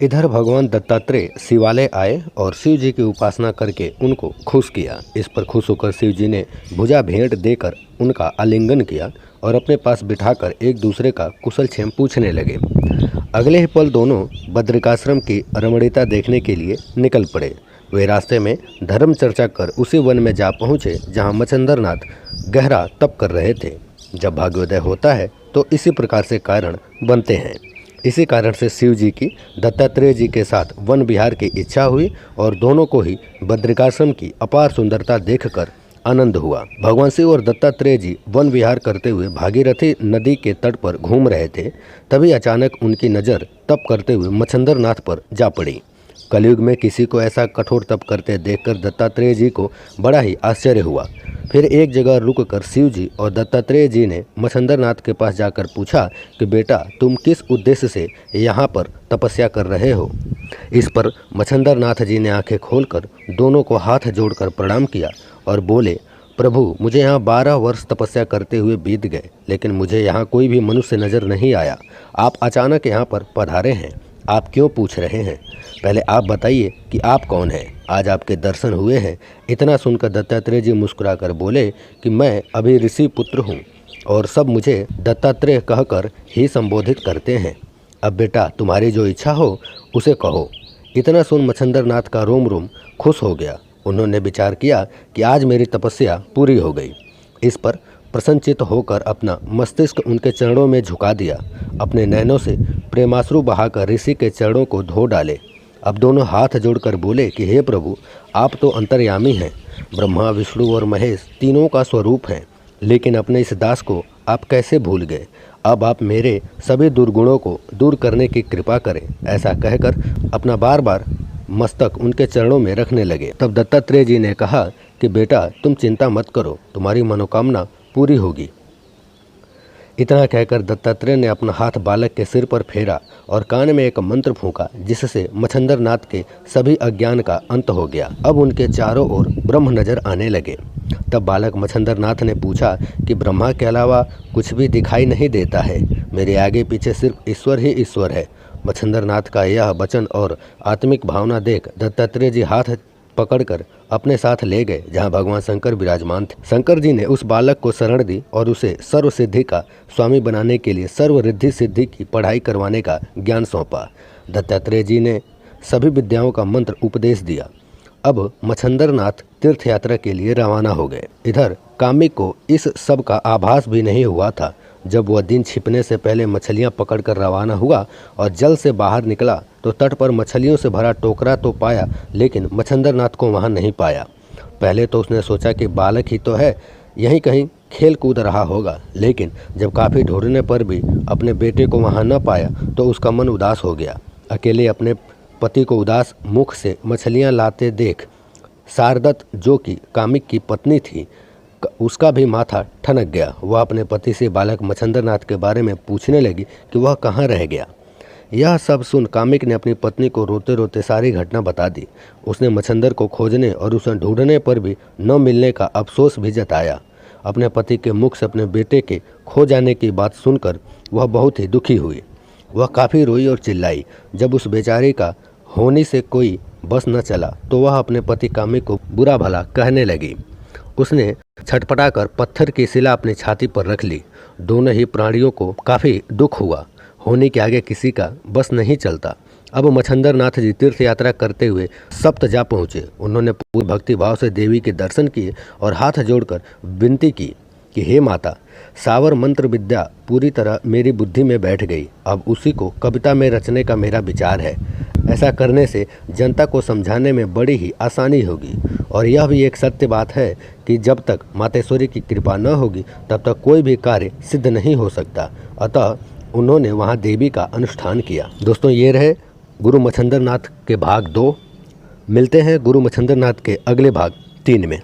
इधर भगवान दत्तात्रेय शिवालय आए और शिव जी की उपासना करके उनको खुश किया। इस पर खुश होकर शिव जी ने भुजा भेंट देकर उनका आलिंगन किया और अपने पास बिठाकर एक दूसरे का कुशल क्षेम पूछने लगे। अगले ही पल दोनों बद्रिकाश्रम की रमणीयता देखने के लिए निकल पड़े। वे रास्ते में धर्म चर्चा कर उसी वन में जा पहुँचे जहाँ मच्छंदरनाथ गहरा तप कर रहे थे। जब भाग्योदय होता है तो इसी प्रकार से कारण बनते हैं। इसी कारण से शिव जी की दत्तात्रेय जी के साथ वन विहार की इच्छा हुई और दोनों को ही बद्रिकाश्रम की अपार सुंदरता देखकर आनंद हुआ। भगवान शिव और दत्तात्रेय जी वन विहार करते हुए भागीरथी नदी के तट पर घूम रहे थे। तभी अचानक उनकी नज़र तप करते हुए मच्छंदरनाथ पर जा पड़ी। कलयुग में किसी को ऐसा कठोर तप करते देखकर दत्तात्रेय जी को बड़ा ही आश्चर्य हुआ। फिर एक जगह रुककर शिव जी और दत्तात्रेय जी ने मच्छंदरनाथ के पास जाकर पूछा कि बेटा तुम किस उद्देश्य से यहाँ पर तपस्या कर रहे हो। इस पर मच्छंदरनाथ जी ने आंखें खोलकर दोनों को हाथ जोड़कर प्रणाम किया और बोले, प्रभु मुझे यहाँ 12 वर्ष तपस्या करते हुए बीत गए, लेकिन मुझे यहाँ कोई भी मनुष्य नज़र नहीं आया। आप अचानक यहाँ पर पधारे हैं, आप क्यों पूछ रहे हैं? पहले आप बताइए कि आप कौन हैं? आज आपके दर्शन हुए हैं। इतना सुनकर दत्तात्रेय जी मुस्कुराकर बोले कि मैं अभी ऋषि पुत्र हूँ और सब मुझे दत्तात्रेय कहकर ही संबोधित करते हैं। अब बेटा तुम्हारी जो इच्छा हो उसे कहो। इतना सुन मच्छंदरनाथ का रोम रोम खुश हो गया। उन्होंने विचार किया कि आज मेरी तपस्या पूरी हो गई। इस पर प्रसन्नचित्त होकर अपना मस्तिष्क उनके चरणों में झुका दिया। अपने नैनों से प्रेमाश्रु बहाकर ऋषि के चरणों को धो डाले। अब दोनों हाथ जोड़कर बोले कि हे प्रभु आप तो अंतर्यामी हैं, ब्रह्मा विष्णु और महेश तीनों का स्वरूप हैं, लेकिन अपने इस दास को आप कैसे भूल गए? अब आप मेरे सभी दुर्गुणों को दूर करने की कृपा करें। ऐसा कहकर अपना बार बार मस्तक उनके चरणों में रखने लगे। तब दत्तात्रेय जी ने कहा कि बेटा तुम चिंता मत करो, तुम्हारी मनोकामना पूरी होगी। इतना कहकर दत्तात्रेय ने अपना हाथ बालक के सिर पर फेरा और कान में एक मंत्र फूंका, जिससे मच्छंदरनाथ के सभी अज्ञान का अंत हो गया। अब उनके चारों ओर ब्रह्म नजर आने लगे। तब बालक मच्छंदरनाथ ने पूछा कि ब्रह्मा के अलावा कुछ भी दिखाई नहीं देता है, मेरे आगे पीछे सिर्फ ईश्वर ही ईश्वर है। मच्छंदरनाथ का यह वचन और आत्मिक भावना देख दत्तात्रेय जी हाथ पकड़कर अपने साथ ले गए जहां भगवान शंकर विराजमान थे। शंकर जी ने उस बालक को शरण दी और उसे सर्व सिद्धि का स्वामी बनाने के लिए सर्व रिद्धि सिद्धि की पढ़ाई करवाने का ज्ञान सौंपा। दत्तात्रेय जी ने सभी विद्याओं का मंत्र उपदेश दिया। अब मच्छंदरनाथ तीर्थ यात्रा के लिए रवाना हो गए। इधर कामिक को इस सब का आभास भी नहीं हुआ था। जब वह दिन छिपने से पहले मछलियां पकड़कर रवाना हुआ और जल से बाहर निकला तो तट पर मछलियों से भरा टोकरा तो पाया, लेकिन मच्छंदरनाथ को वहां नहीं पाया। पहले तो उसने सोचा कि बालक ही तो है, यहीं कहीं खेल कूद रहा होगा, लेकिन जब काफ़ी ढूंढने पर भी अपने बेटे को वहां न पाया तो उसका मन उदास हो गया। अकेले अपने पति को उदास मुख से मछलियाँ लाते देख शारदत्त, जो कि कामिक की पत्नी थी, उसका भी माथा ठनक गया। वह अपने पति से बालक मच्छंदरनाथ के बारे में पूछने लगी कि वह कहाँ रह गया। यह सब सुन कामिक ने अपनी पत्नी को रोते रोते सारी घटना बता दी। उसने मच्छंदर को खोजने और उसे ढूंढने पर भी न मिलने का अफसोस भी जताया। अपने पति के मुख से अपने बेटे के खो जाने की बात सुनकर वह बहुत ही दुखी हुई। वह काफ़ी रोई और चिल्लाई। जब उस बेचारी का होने से कोई बस न चला तो वह अपने पति कामिक को बुरा भला कहने लगी। उसने छटपटाकर पत्थर की शिला अपनी छाती पर रख ली। दोनों ही प्राणियों को काफ़ी दुख हुआ। होने के आगे किसी का बस नहीं चलता। अब मच्छंदरनाथ जी तीर्थ यात्रा करते हुए सप्त जा पहुँचे। उन्होंने पूर्ण भक्ति भाव से देवी के दर्शन किए और हाथ जोड़कर विनती की कि हे माता, सावर मंत्र विद्या पूरी तरह मेरी बुद्धि में बैठ गई। अब उसी को कविता में रचने का मेरा विचार है। ऐसा करने से जनता को समझाने में बड़ी ही आसानी होगी। और यह भी एक सत्य बात है कि जब तक मातेश्वरी की कृपा न होगी तब तक कोई भी कार्य सिद्ध नहीं हो सकता। अतः उन्होंने वहां देवी का अनुष्ठान किया। दोस्तों, ये रहे गुरु मच्छंदरनाथ के भाग 2। मिलते हैं गुरु मच्छंदरनाथ के अगले भाग 3 में।